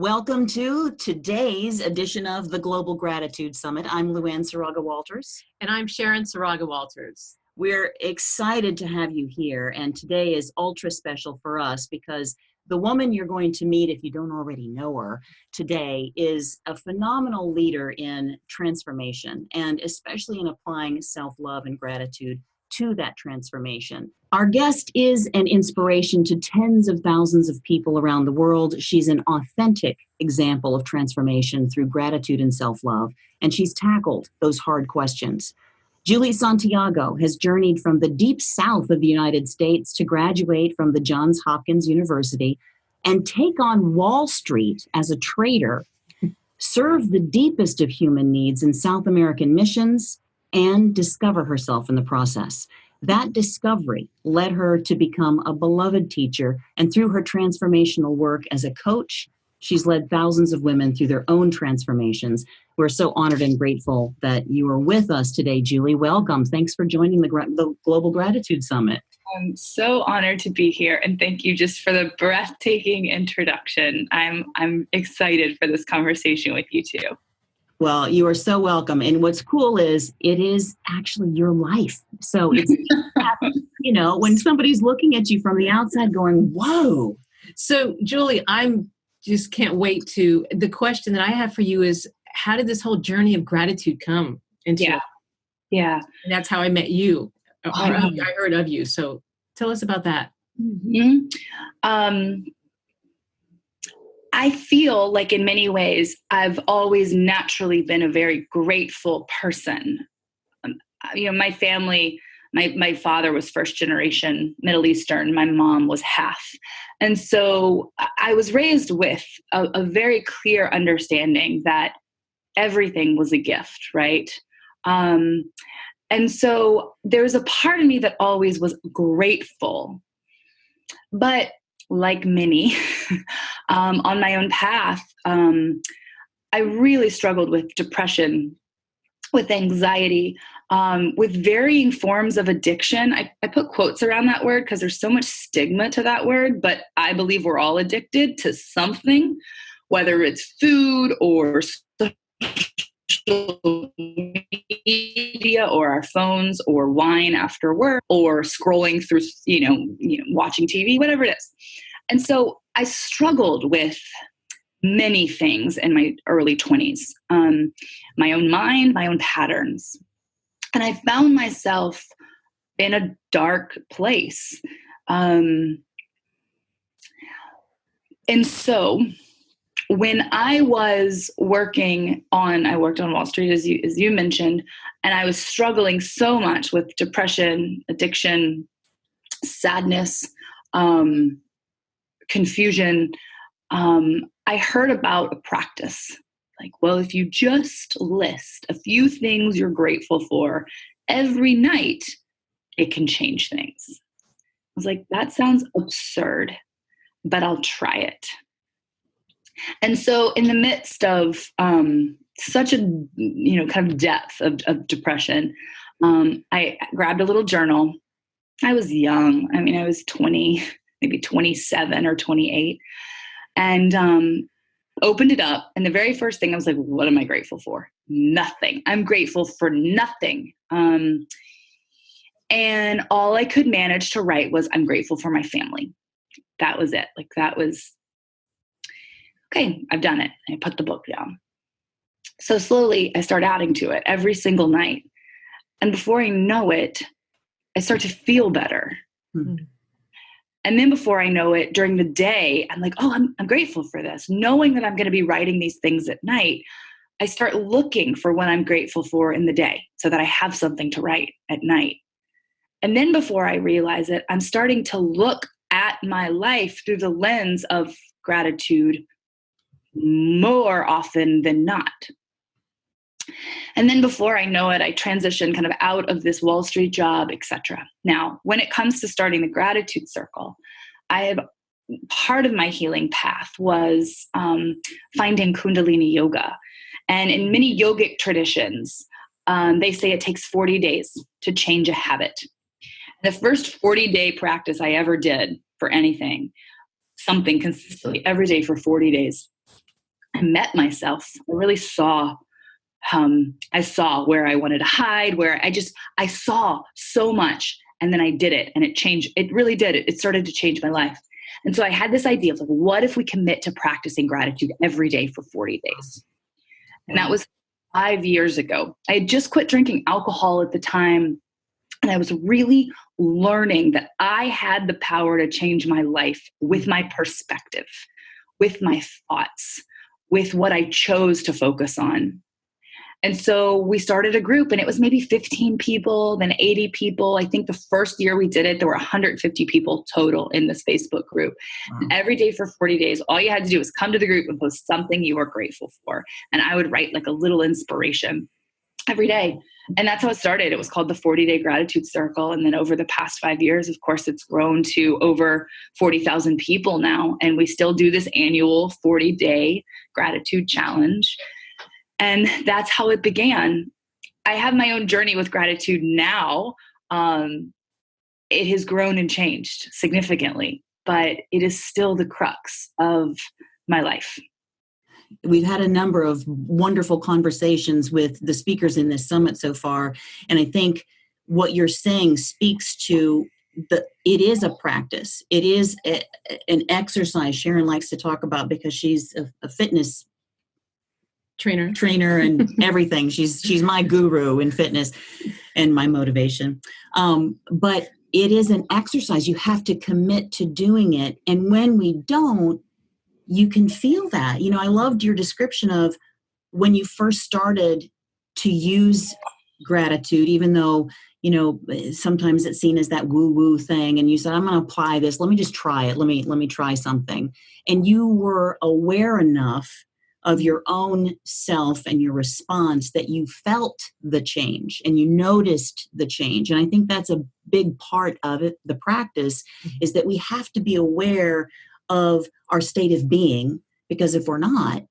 Welcome to today's edition of the Global Gratitude Summit. I'm Luann Saraga-Walters. And I'm Sharon Saraga-Walters. We're excited to have you here, and today is ultra special for us because the woman you're going to meet, if you don't already know her today, is a phenomenal leader in transformation, and especially in applying self-love and gratitude to that transformation. Our guest is an inspiration to tens of thousands of people around the world. She's an authentic example of transformation through gratitude and self-love, and she's tackled those hard questions. Julie Santiago has journeyed from the deep south of the United States to graduate from the Johns Hopkins University and take on Wall Street as a trader, serve the deepest of human needs in South American missions, and discover herself in the process. That discovery led her to become a beloved teacher, and through her transformational work as a coach, she's led thousands of women through their own transformations. We're so honored and grateful that you are with us today, Julie. Welcome. Thanks for joining the Global Gratitude Summit. I'm so honored to be here, and thank you just for the breathtaking introduction. I'm excited for this conversation with you too. Well, you are so welcome. And what's cool is it is actually your life. So it's, when somebody's looking at you from the outside going, whoa. So Julie, I'm just can't wait the question that I have for you is, how did this whole journey of gratitude come into it? Yeah. And that's how I met you. I heard of you. So tell us about that. Mm-hmm. I feel like in many ways, I've always naturally been a very grateful person. My family, my father was first generation Middle Eastern. My mom was half. And so I was raised with a very clear understanding that everything was a gift, right? And so there was a part of me that always was grateful. But like many on my own path, I really struggled with depression, with anxiety, with varying forms of addiction. I put quotes around that word because there's so much stigma to that word, but I believe we're all addicted to something, whether it's food or social media or our phones or wine after work or scrolling through, watching TV, whatever it is. And so I struggled with many things in my early 20s, my own mind, my own patterns. And I found myself in a dark place. And so when I worked on Wall Street, as you mentioned, and I was struggling so much with depression, addiction, sadness, confusion, I heard about a practice. Like, well, if you just list a few things you're grateful for every night, it can change things. I was like, that sounds absurd, but I'll try it. And so in the midst of such a, kind of depth of depression, I grabbed a little journal. I was young. I was 20, maybe 27 or 28, and opened it up. And the very first thing I was like, what am I grateful for? Nothing. I'm grateful for nothing. And all I could manage to write was, I'm grateful for my family. That was it. Okay, I've done it. I put the book down. So slowly I start adding to it every single night. And before I know it, I start to feel better. Mm-hmm. And then before I know it, during the day, I'm like, oh, I'm grateful for this. Knowing that I'm going to be writing these things at night, I start looking for what I'm grateful for in the day so that I have something to write at night. And then before I realize it, I'm starting to look at my life through the lens of gratitude more often than not. And then before I know it, I transition kind of out of this Wall Street job, etc. Now, when it comes to starting the gratitude circle, part of my healing path was finding Kundalini yoga. And in many yogic traditions, they say it takes 40 days to change a habit. The first 40-day practice I ever did for anything, something consistently every day for 40 days, met myself. I really saw, I saw where I wanted to hide, where I saw so much, and then I did it, and it changed. It really did. It started to change my life. And so I had this idea of like, what if we commit to practicing gratitude every day for 40 days? And that was 5 years ago. I had just quit drinking alcohol at the time. And I was really learning that I had the power to change my life with my perspective, with my thoughts, with what I chose to focus on. And so we started a group, and it was maybe 15 people, then 80 people. I think the first year we did it, there were 150 people total in this Facebook group. Wow. And every day for 40 days, all you had to do was come to the group and post something you were grateful for. And I would write like a little inspiration every day. And that's how it started. It was called the 40-Day Gratitude Circle. And then over the past 5 years, of course, it's grown to over 40,000 people now. And we still do this annual 40-day gratitude challenge. And that's how it began. I have my own journey with gratitude now. It has grown and changed significantly, but it is still the crux of my life. We've had a number of wonderful conversations with the speakers in this summit so far. And I think what you're saying speaks to it is a practice. It is an exercise Sharon likes to talk about because she's a fitness trainer and everything. She's my guru in fitness and my motivation. But it is an exercise. You have to commit to doing it. And when we don't, you can feel that. I loved your description of when you first started to use gratitude, even though, sometimes it's seen as that woo-woo thing. And you said, I'm going to apply this. Let me just try it. Let me try something. And you were aware enough of your own self and your response that you felt the change and you noticed the change. And I think that's a big part of it. The practice is that we have to be aware of our state of being, because if we're not,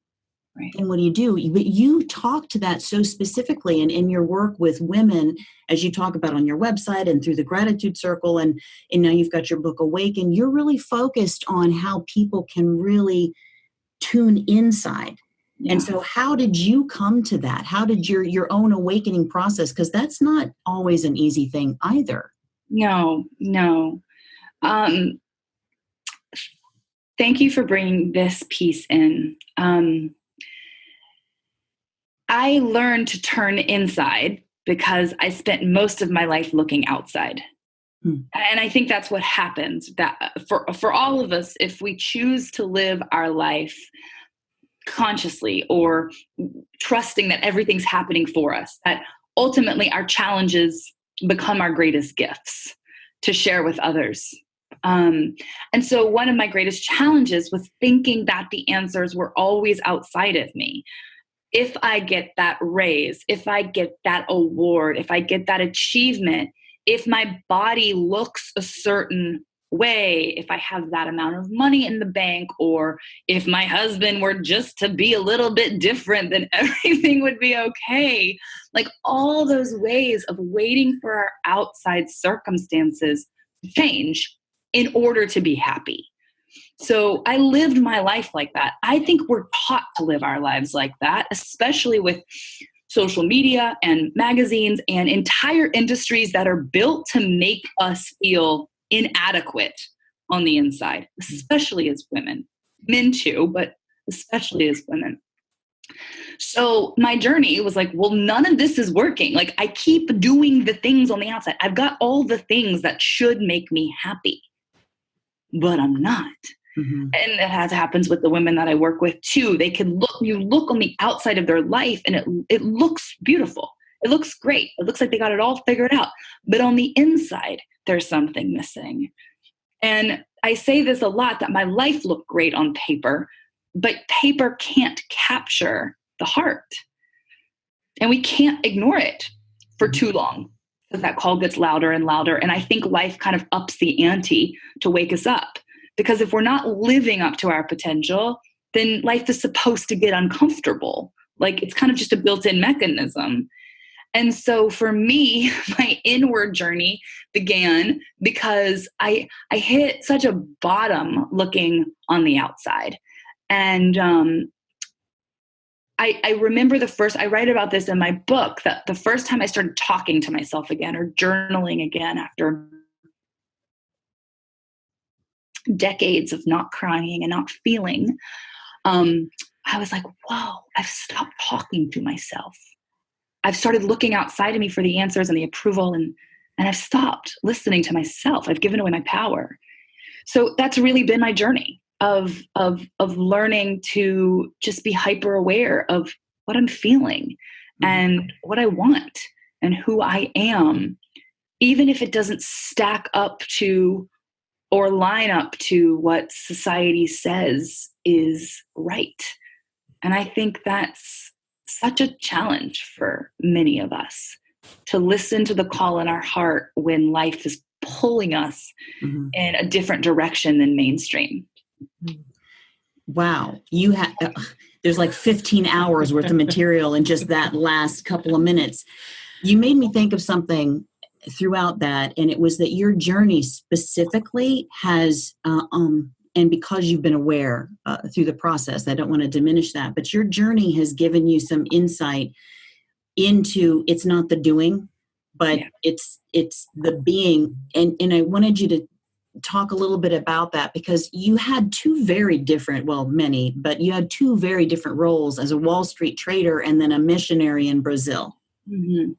right, then what do? But you talk to that so specifically, and in your work with women, as you talk about on your website and through the Gratitude Circle, and now you've got your book Awaken, you're really focused on how people can really tune inside. Yeah. And so how did you come to that? How did your own awakening process? Because that's not always an easy thing either. No. Thank you for bringing this piece in. I learned to turn inside because I spent most of my life looking outside. And I think that's what happens, that for all of us, if we choose to live our life consciously or trusting that everything's happening for us, that ultimately our challenges become our greatest gifts to share with others. And so one of my greatest challenges was thinking that the answers were always outside of me. If I get that raise, if I get that award, if I get that achievement, if my body looks a certain way, if I have that amount of money in the bank, or if my husband were just to be a little bit different, then everything would be okay. Like all those ways of waiting for our outside circumstances to change in order to be happy. So I lived my life like that. I think we're taught to live our lives like that, especially with social media and magazines and entire industries that are built to make us feel inadequate on the inside, especially as women. Men too, but especially as women. So my journey was like, well, none of this is working. Like I keep doing the things on the outside. I've got all the things that should make me happy, but I'm not. Mm-hmm. And it happens with the women that I work with too. They can you look on the outside of their life and it looks beautiful. It looks great. It looks like they got it all figured out. But on the inside, there's something missing. And I say this a lot, that my life looked great on paper, but paper can't capture the heart. And we can't ignore it for too long, because that call gets louder and louder. And I think life kind of ups the ante to wake us up. Because if we're not living up to our potential, then life is supposed to get uncomfortable. Like it's kind of just a built-in mechanism. And so for me, my inward journey began because I hit such a bottom looking on the outside. And I remember I write about this in my book, that the first time I started talking to myself again or journaling again after decades of not crying and not feeling, I was like, whoa, I've stopped talking to myself. I've started looking outside of me for the answers and the approval, and I've stopped listening to myself. I've given away my power. So that's really been my journey of learning to just be hyper aware of what I'm feeling and what I want and who I am, even if it doesn't stack up to or line up to what society says is right. And I think that's such a challenge for many of us, to listen to the call in our heart when life is pulling us in a different direction than mainstream. Wow. You have, there's like 15 hours worth of material in just that last couple of minutes. You made me think of something throughout that, and it was that your journey specifically has, and because you've been aware through the process, I don't want to diminish that, but your journey has given you some insight into, it's not the doing, but it's the being. And I wanted you to talk a little bit about that, because you had two very different, well, many, but you had two very different roles as a Wall Street trader and then a missionary in Brazil. Mm-hmm.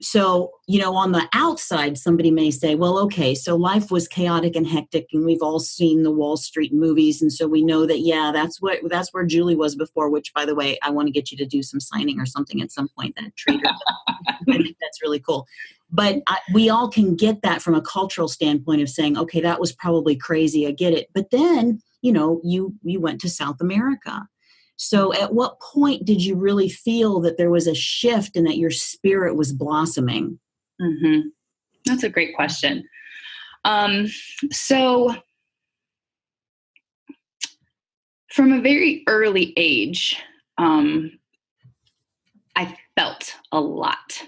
So, on the outside, somebody may say, well, okay, so life was chaotic and hectic, and we've all seen the Wall Street movies. And so we know that, that's where Julie was before, which, by the way, I want to get you to do some signing or something at some point, that trader. I think that's really cool. But we all can get that from a cultural standpoint of saying, okay, that was probably crazy. I get it. But then, you went to South America. So at what point did you really feel that there was a shift and that your spirit was blossoming? Mm-hmm. That's a great question. So from a very early age, I felt a lot.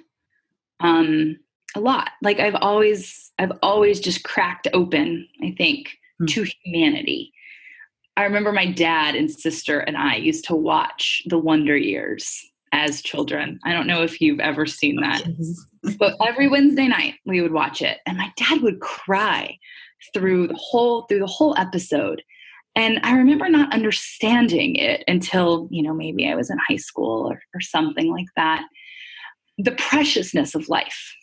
Like I've always just cracked open, I think, to humanity. I remember my dad and sister and I used to watch The Wonder Years as children. I don't know if you've ever seen that, but every Wednesday night we would watch it, and my dad would cry through the whole episode. And I remember not understanding it until, maybe I was in high school or something like that. The preciousness of life.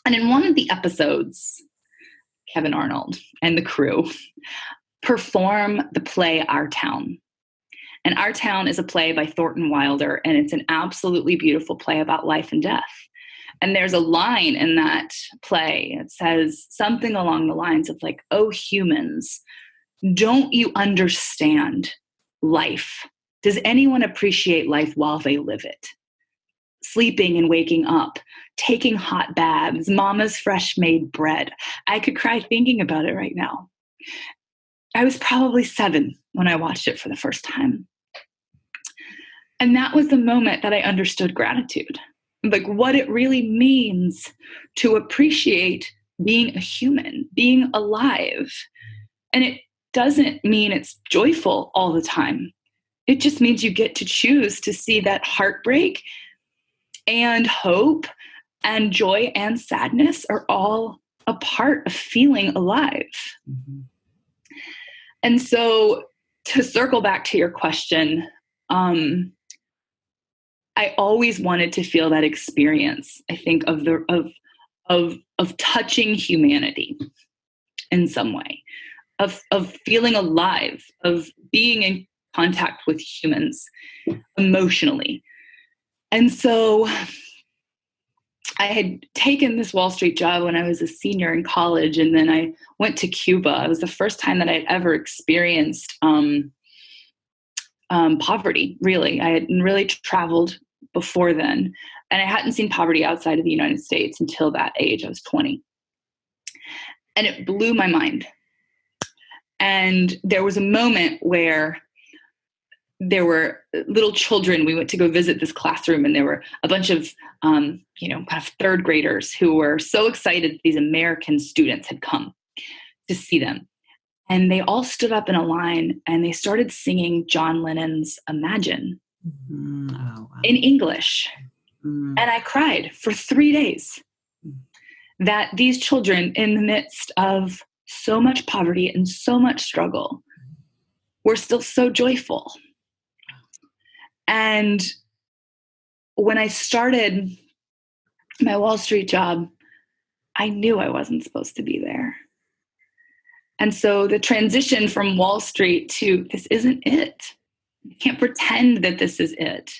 And in one of the episodes, Kevin Arnold and the crew perform the play Our Town. And Our Town is a play by Thornton Wilder, and it's an absolutely beautiful play about life and death. And there's a line in that play. It says something along the lines of like, oh, humans, don't you understand life? Does anyone appreciate life while they live it? Sleeping and waking up, taking hot baths, mama's fresh made bread. I could cry thinking about it right now. I was probably 7 when I watched it for the first time. And that was the moment that I understood gratitude, like what it really means to appreciate being a human, being alive. And it doesn't mean it's joyful all the time. It just means you get to choose to see that heartbreak and hope and joy and sadness are all a part of feeling alive. Mm-hmm. And so to circle back to your question, I always wanted to feel that experience, I think, of touching humanity in some way, of feeling alive, of being in contact with humans emotionally. And so I had taken this Wall Street job when I was a senior in college, and then I went to Cuba. It was the first time that I'd ever experienced poverty, really. I hadn't really traveled before then, and I hadn't seen poverty outside of the United States until that age. I was 20. And it blew my mind. And there was a moment where there were little children. We went to go visit this classroom, and there were a bunch of, kind of third graders who were so excited these American students had come to see them. And they all stood up in a line, and they started singing John Lennon's Imagine. Oh, wow. in English. And I cried for 3 days that these children, in the midst of so much poverty and so much struggle, were still so joyful. And when I started my Wall Street job, I knew I wasn't supposed to be there. And so the transition from Wall Street to this isn't it. You can't pretend that this is it.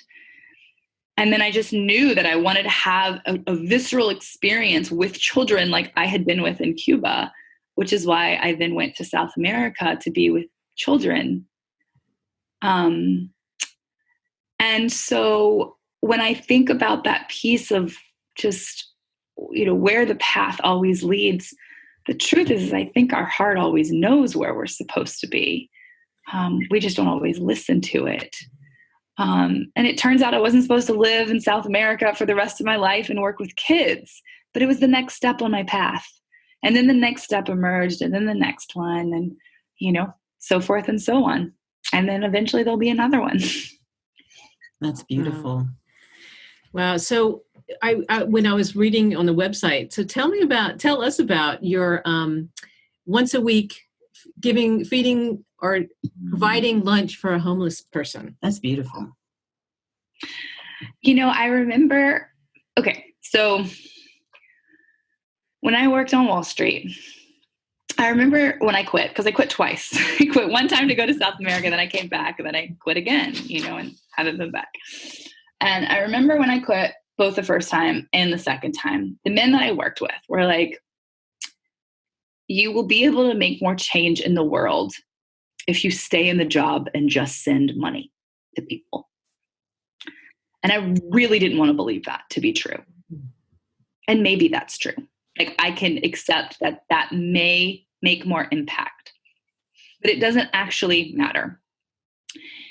And then I just knew that I wanted to have a visceral experience with children like I had been with in Cuba, which is why I then went to South America to be with children. And so when I think about that piece of just, where the path always leads, the truth is I think our heart always knows where we're supposed to be. We just don't always listen to it. And it turns out I wasn't supposed to live in South America for the rest of my life and work with kids, but it was the next step on my path. And then the next step emerged, and then the next one, and, so forth and so on. And then eventually there'll be another one. That's beautiful. Wow. So I when I was reading on the website, so tell us about your once a week feeding or providing lunch for a homeless person. That's beautiful. I remember, so when I worked on Wall Street, I remember when I quit, because I quit twice. I quit one time to go to South America, then I came back, and then I quit again, and haven't been back. And I remember when I quit both the first time and the second time, the men that I worked with were like, you will be able to make more change in the world if you stay in the job and just send money to people. And I really didn't want to believe that to be true. And maybe that's true. Like, I can accept that may make more impact, but it doesn't actually matter,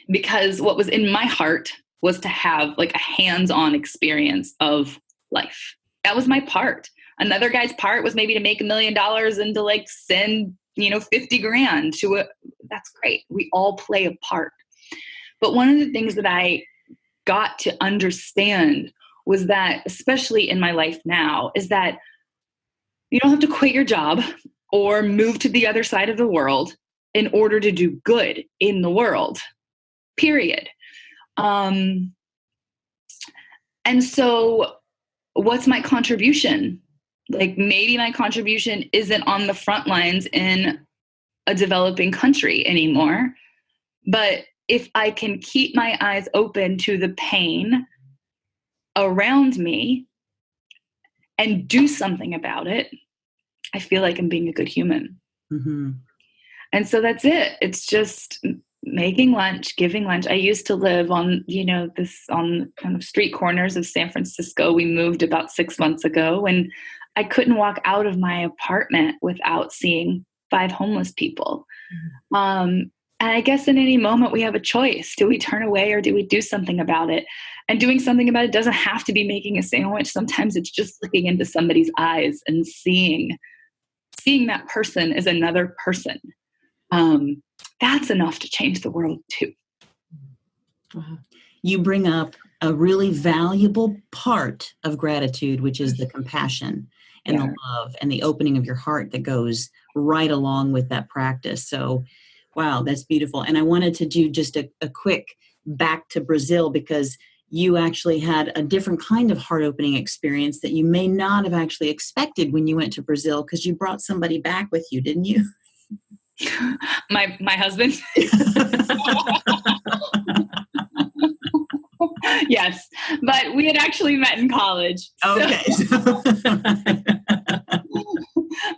because what was in my heart was to have like a hands-on experience of life. That was my part. Another guy's part was maybe to make $1 million and to like send, $50,000 to a, that's great. We all play a part. But one of the things that I got to understand was that, especially in my life now, is that you don't have to quit your job or move to the other side of the world in order to do good in the world, period. And so what's my contribution? Like, maybe my contribution isn't on the front lines in a developing country anymore. But if I can keep my eyes open to the pain around me and do something about it, I feel like I'm being a good human. Mm-hmm. And so that's it. It's just making lunch, giving lunch. I used to live on, on kind of street corners of San Francisco. We moved about 6 months ago, and I couldn't walk out of my apartment without seeing 5 homeless people. And I guess in any moment we have a choice. Do we turn away or do we do something about it? And doing something about it doesn't have to be making a sandwich. Sometimes it's just looking into somebody's eyes and seeing that person as another person. That's enough to change the world too. Wow. You bring up a really valuable part of gratitude, which is the compassion and the love and the opening of your heart that goes right along with that practice. So, wow, that's beautiful. And I wanted to do just a quick back to Brazil, because you actually had a different kind of heart-opening experience that you may not have actually expected when you went to Brazil, because you brought somebody back with you, didn't you? My husband. Yes, but we had actually met in college. Okay.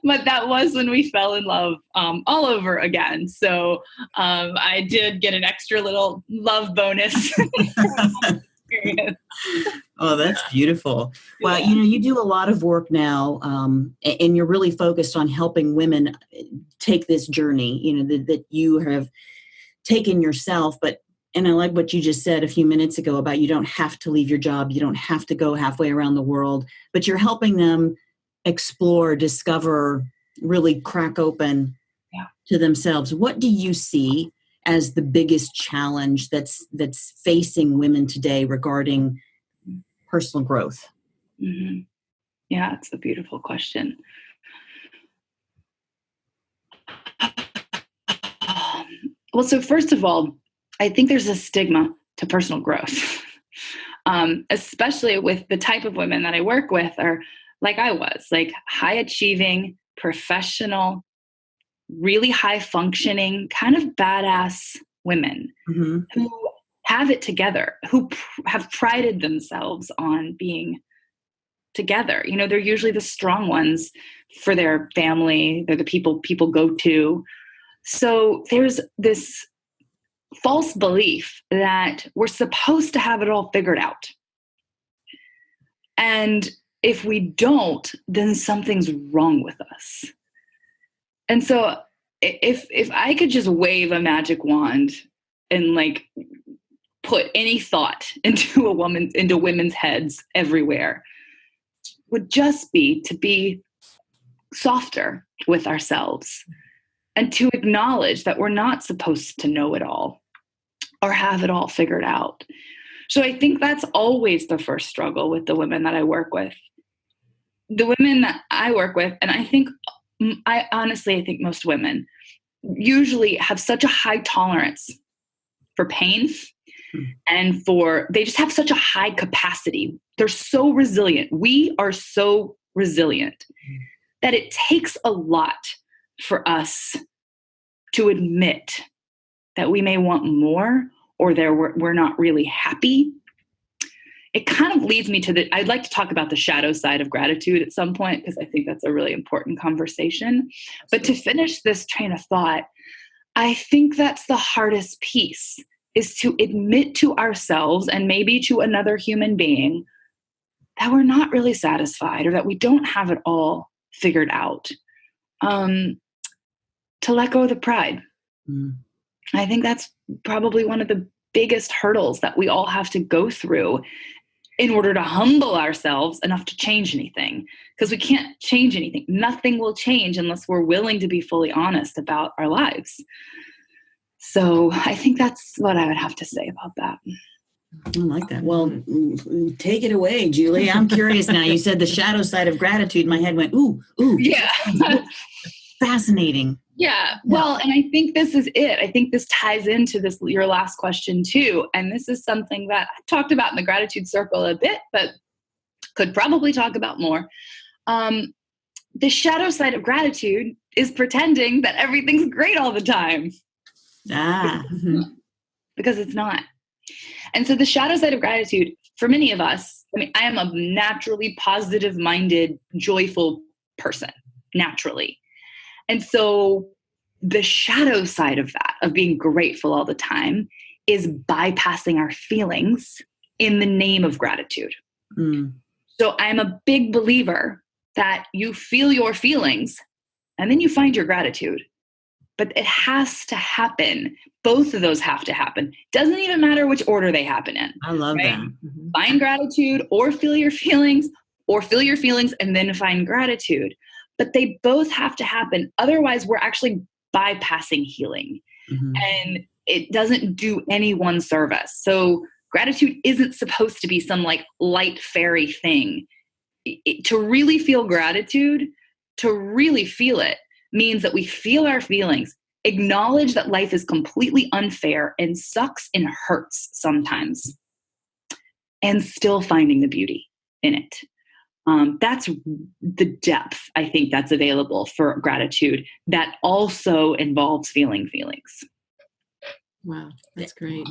But that was when we fell in love all over again. So I did get an extra little love bonus. Oh, that's beautiful. Well, you do a lot of work now, and you're really focused on helping women take this journey, that you have taken yourself. And I like what you just said a few minutes ago about you don't have to leave your job. You don't have to go halfway around the world, but you're helping them explore, discover, really crack open to themselves. What do you see as the biggest challenge that's facing women today regarding personal growth? Mm-hmm. Yeah, it's a beautiful question. Well, so first of all, I think there's a stigma to personal growth, especially with the type of women that I work with are like I was, like high achieving, professional, really high functioning, kind of badass women Mm-hmm. who have it together, who have prided themselves on being together. You know, they're usually the strong ones for their family. They're the people go to. So there's this false belief that we're supposed to have it all figured out. And if we don't, then something's wrong with us. And so if I could just wave a magic wand and like put any thought into women's heads everywhere, would just be to be softer with ourselves and to acknowledge that we're not supposed to know it all or have it all figured out. So I think that's always the first struggle with the women that I work with. The women that I work with, and I think most women usually have such a high tolerance for pain and they just have such a high capacity. They're so resilient. We are so resilient that it takes a lot for us to admit that we may want more or we're not really happy. It kind of leads me to I'd like to talk about the shadow side of gratitude at some point, because I think that's a really important conversation. But to finish this train of thought, I think that's the hardest piece, is to admit to ourselves and maybe to another human being that we're not really satisfied or that we don't have it all figured out. To let go of the pride. Mm. I think that's probably one of the biggest hurdles that we all have to go through in order to humble ourselves enough to change anything, because we can't change anything. Nothing will change unless we're willing to be fully honest about our lives. So I think that's what I would have to say about that. I like that. Well, take it away, Julie. I'm curious now. You said the shadow side of gratitude. My head went, ooh. Yeah. Fascinating. Yeah. Well, and I think this is it. I think this ties into your last question too. And this is something that I talked about in the gratitude circle a bit, but could probably talk about more. The shadow side of gratitude is pretending that everything's great all the time. Because it's not. And so the shadow side of gratitude, for many of us, I mean, I am a naturally positive-minded, joyful person, naturally. And so the shadow side of that, of being grateful all the time, is bypassing our feelings in the name of gratitude. Mm. So I'm a big believer that you feel your feelings and then you find your gratitude. But it has to happen. Both of those have to happen. Doesn't even matter which order they happen in. I love that. Mm-hmm. Find gratitude or feel your feelings, or feel your feelings and then find gratitude. But they both have to happen. Otherwise, we're actually bypassing healing. Mm-hmm. And it doesn't do anyone service. So gratitude isn't supposed to be some like light fairy thing. To really feel gratitude, to really feel it, means that we feel our feelings, acknowledge that life is completely unfair and sucks and hurts sometimes, and still finding the beauty in it. That's the depth, I think, that's available for gratitude that also involves feeling feelings. Wow, that's great.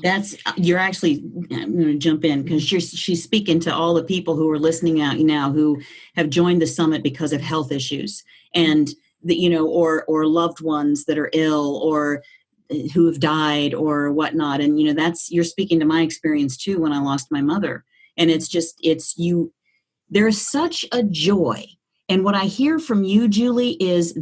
You're actually, I'm going to jump in because she's speaking to all the people who are listening out now who have joined the summit because of health issues and or loved ones that are ill or who have died or whatnot. And, you're speaking to my experience too, when I lost my mother. And there's such a joy. And what I hear from you, Julie, is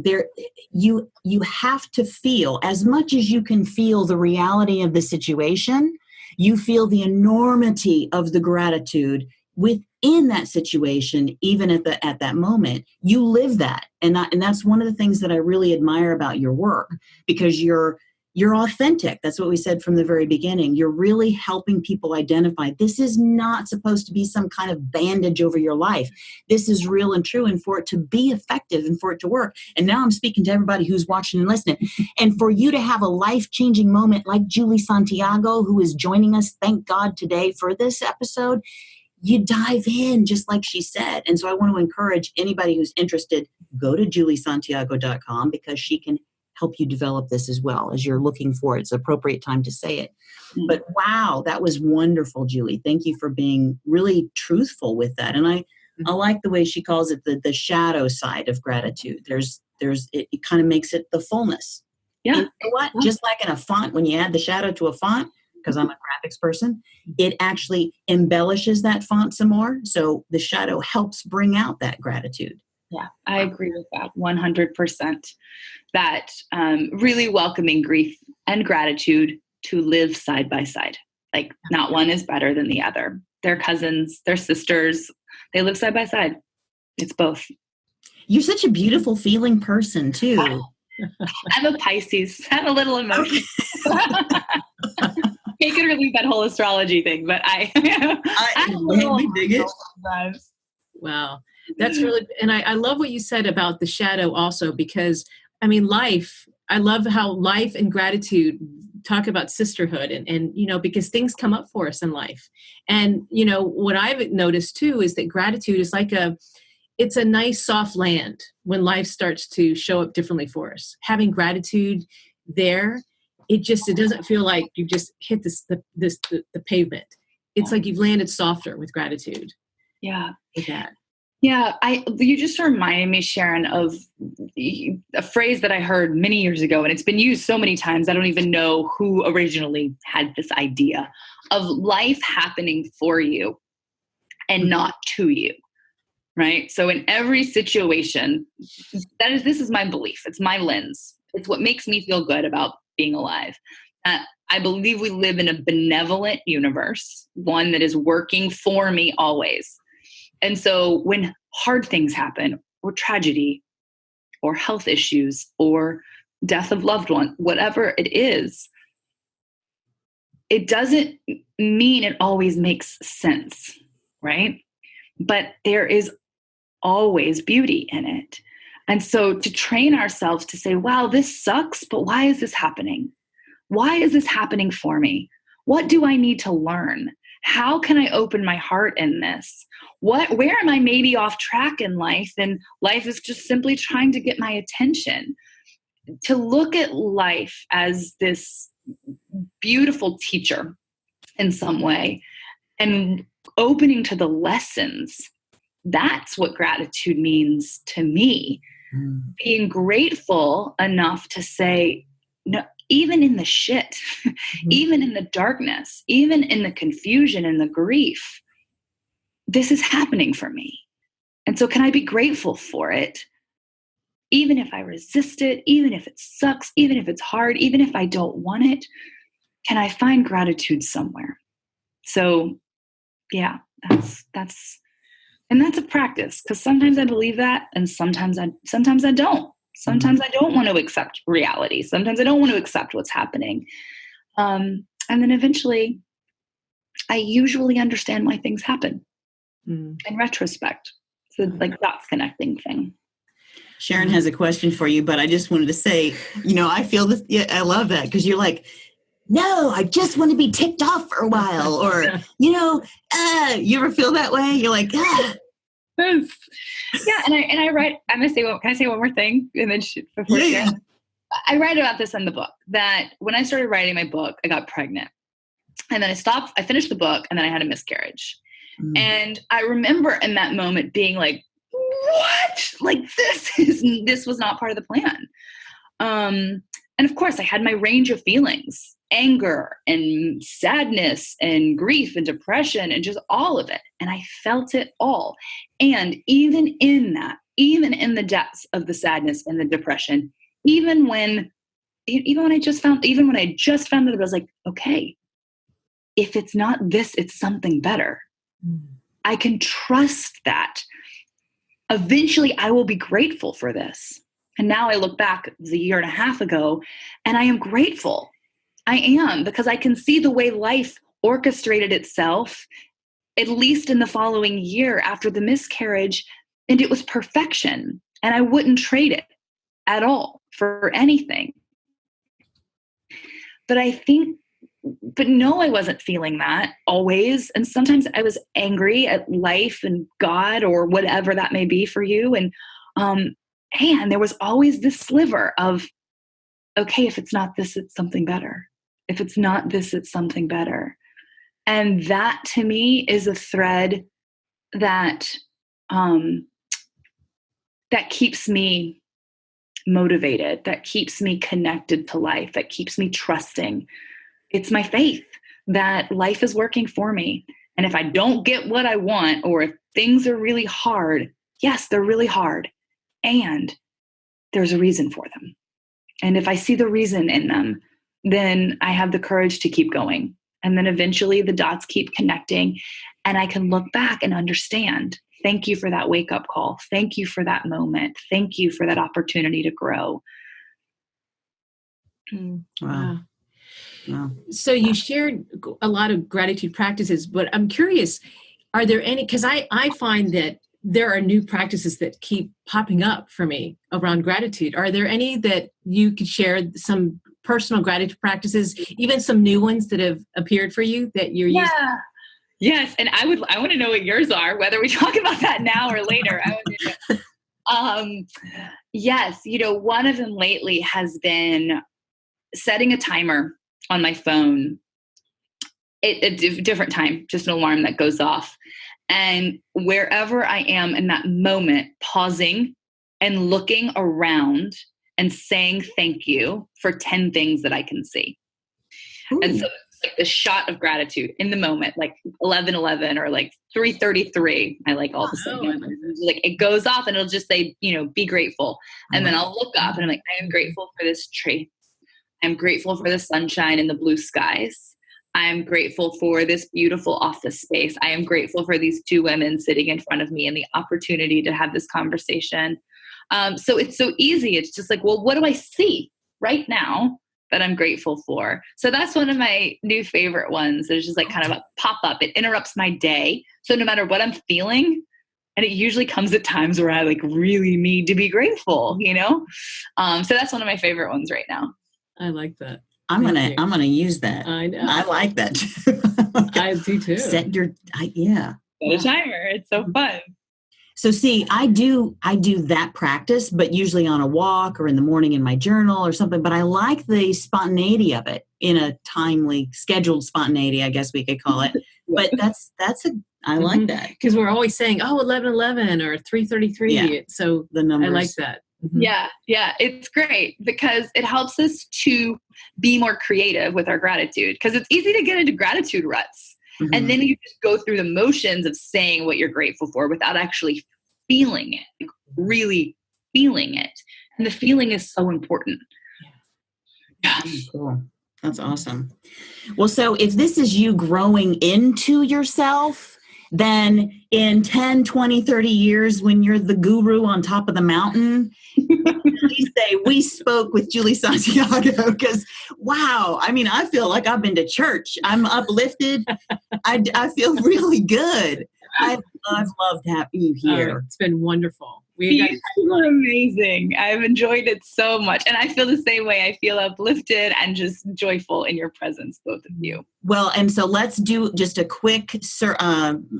you have to feel, as much as you can feel the reality of the situation, you feel the enormity of the gratitude within that situation, even at that moment. You live that. And that's one of the things that I really admire about your work, because you're you're authentic. That's what we said from the very beginning. You're really helping people identify this is not supposed to be some kind of bandage over your life. This is real and true. And for it to be effective and for it to work. And now I'm speaking to everybody who's watching and listening. And for you to have a life-changing moment like Julie Santiago, who is joining us, thank God, today for this episode, you dive in just like she said. And so I want to encourage anybody who's interested, go to juliesantiago.com because she can help you develop this as well as you're looking for it. It's appropriate time to say it. But wow, that was wonderful, Julie. Thank you for being really truthful with that. And I like the way she calls it the shadow side of gratitude. It kind of makes it the fullness. Yeah. And you know what? Just like in a font, when you add the shadow to a font, because I'm a graphics person, it actually embellishes that font some more. So the shadow helps bring out that gratitude. Yeah, I agree with that 100%. That really welcoming grief and gratitude to live side by side. Like not one is better than the other. They're cousins, they're sisters. They live side by side. It's both. You're such a beautiful feeling person too. I'm a Pisces. I'm a little emotional. Take it or leave that whole astrology thing, but I dig it. Wow. That's really, and I love what you said about the shadow also, because I mean, I love how life and gratitude talk about sisterhood and, because things come up for us in life. And, what I've noticed too, is that gratitude is it's a nice soft land when life starts to show up differently for us. Having gratitude there, it doesn't feel like you've just hit the pavement. It's like you've landed softer with gratitude. Yeah. With that. Yeah, you just reminded me, Sharon, of a phrase that I heard many years ago, and it's been used so many times, I don't even know who originally had this idea of life happening for you and not to you, right? So in every situation, this is my belief. It's my lens. It's what makes me feel good about being alive. I believe we live in a benevolent universe, one that is working for me always. And so when hard things happen, or tragedy, or health issues, or death of loved one, whatever it is, it doesn't mean it always makes sense, right? But there is always beauty in it. And so to train ourselves to say, wow, this sucks, but why is this happening? Why is this happening for me? What do I need to learn? How can I open my heart in this? Where am I maybe off track in life? And life is just simply trying to get my attention. To look at life as this beautiful teacher in some way and opening to the lessons. That's what gratitude means to me. Being grateful enough to say, no, even in the shit, even in the darkness, even in the confusion and the grief, this is happening for me. And so can I be grateful for it? Even if I resist it, even if it sucks, even if it's hard, even if I don't want it, can I find gratitude somewhere? So yeah, that's a practice, because sometimes I believe that and sometimes I don't. Sometimes I don't want to accept reality. Sometimes I don't want to accept what's happening. And then eventually I usually understand why things happen in retrospect. So it's like dots connecting thing. Sharon has a question for you, but I just wanted to say, I feel this. Yeah, I love that, because you're like, no, I just want to be ticked off for a while. Or, you ever feel that way? You're like, ah. Yeah, and I write. I'm gonna say, can I say one more thing? And then before Sharon, I write about this in the book, that when I started writing my book, I got pregnant, and then I stopped. I finished the book, and then I had a miscarriage. And I remember in that moment being like, "What? Like this was not part of the plan." And of course, I had my range of feelings: anger and sadness and grief and depression and just all of it. And I felt it all. And even in that, even in the depths of the sadness and the depression, even when I just found that, I was like, okay, if it's not this, it's something better. I can trust that. Eventually I will be grateful for this. And now I look back, it was a year and a half ago, and I am grateful. I am, because I can see the way life orchestrated itself, at least in the following year after the miscarriage, and it was perfection. And I wouldn't trade it at all for anything. But no, I wasn't feeling that always. And sometimes I was angry at life and God or whatever that may be for you. And there was always this sliver of, okay, if it's not this, it's something better. If it's not this, it's something better. And that to me is a thread that that keeps me motivated, that keeps me connected to life, that keeps me trusting. It's my faith that life is working for me. And if I don't get what I want, or if things are really hard, yes, they're really hard. And there's a reason for them. And if I see the reason in them, then I have the courage to keep going. And then eventually the dots keep connecting and I can look back and understand. Thank you for that wake-up call. Thank you for that moment. Thank you for that opportunity to grow. Wow. Wow. So you shared a lot of gratitude practices, but I'm curious, are there any, because I find that there are new practices that keep popping up for me around gratitude. Are there any that you could share, some personal gratitude practices, even some new ones that have appeared for you that you're using? Yes. And I want to know what yours are, whether we talk about that now or later. Yes. One of them lately has been setting a timer on my phone at a different time, just an alarm that goes off. And wherever I am in that moment, pausing and looking around and saying thank you for 10 things that I can see. Ooh. And so it's like the shot of gratitude in the moment, like 11:11 or like 3:33. I like all the sudden. Like it goes off and it'll just say, be grateful. And then I'll look up and I'm like, I am grateful for this tree. I'm grateful for the sunshine and the blue skies. I'm grateful for this beautiful office space. I am grateful for these two women sitting in front of me and the opportunity to have this conversation. So it's so easy. It's just like, well, what do I see right now that I'm grateful for? So that's one of my new favorite ones. There's just like kind of a pop-up. It interrupts my day. So no matter what I'm feeling, and it usually comes at times where I like really need to be grateful, So that's one of my favorite ones right now. I like that. I'm gonna use that. I know. I like that too. I do too. Set a timer. It's so fun. So see, I do that practice, but usually on a walk or in the morning in my journal or something. But I like the spontaneity of it, in a timely, scheduled spontaneity, I guess we could call it. But I like that, because we're always saying, 11:11 or 3:33. Yeah. So the numbers. I like that. Mm-hmm. Yeah. It's great because it helps us to be more creative with our gratitude, because it's easy to get into gratitude ruts. Mm-hmm. And then you just go through the motions of saying what you're grateful for without actually feeling it, like really feeling it. And the feeling is so important. Yeah. Cool. That's awesome. Well, so if this is you growing into yourself, then in 10, 20, 30 years, when you're the guru on top of the mountain, you say, we spoke with Julie Santiago, because, wow, I feel like I've been to church. I'm uplifted. I feel really good. I've loved having you here. It's been wonderful. You are amazing. I've enjoyed it so much. And I feel the same way. I feel uplifted and just joyful in your presence, both of you. Well, and so let's do just a quick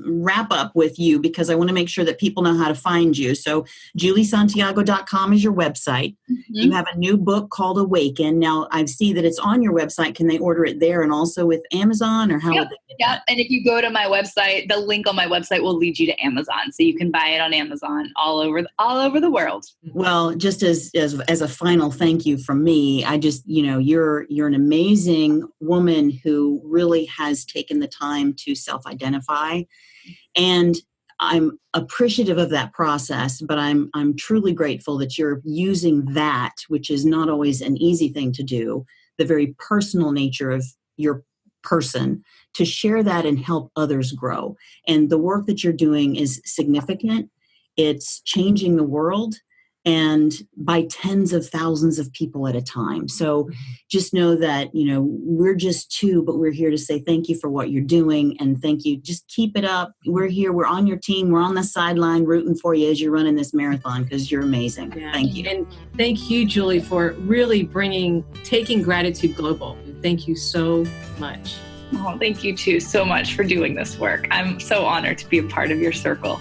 wrap up with you, because I want to make sure that people know how to find you. So juliesantiago.com is your website. Mm-hmm. You have a new book called Awaken. Now, I see that it's on your website. Can they order it there and also with Amazon, or how would they get that? And if you go to my website, the link on my website will lead you to Amazon. So you can buy it on Amazon all over the world. Well, just as a final thank you from me, I just, you're an amazing woman who really has taken the time to self-identify, and I'm appreciative of that process, but I'm truly grateful that you're using that, which is not always an easy thing to do, the very personal nature of your person, to share that and help others grow. And the work that you're doing is significant. It's changing the world. and by tens of thousands of people at a time. So just know that, we're just two, but we're here to say thank you for what you're doing, and thank you. Just keep it up. We're here. We're on your team. We're on the sideline rooting for you as you're running this marathon, because you're amazing. Yeah. Thank you. And thank you, Julie, for really taking gratitude global. Thank you so much. Oh, thank you too so much for doing this work. I'm so honored to be a part of your circle.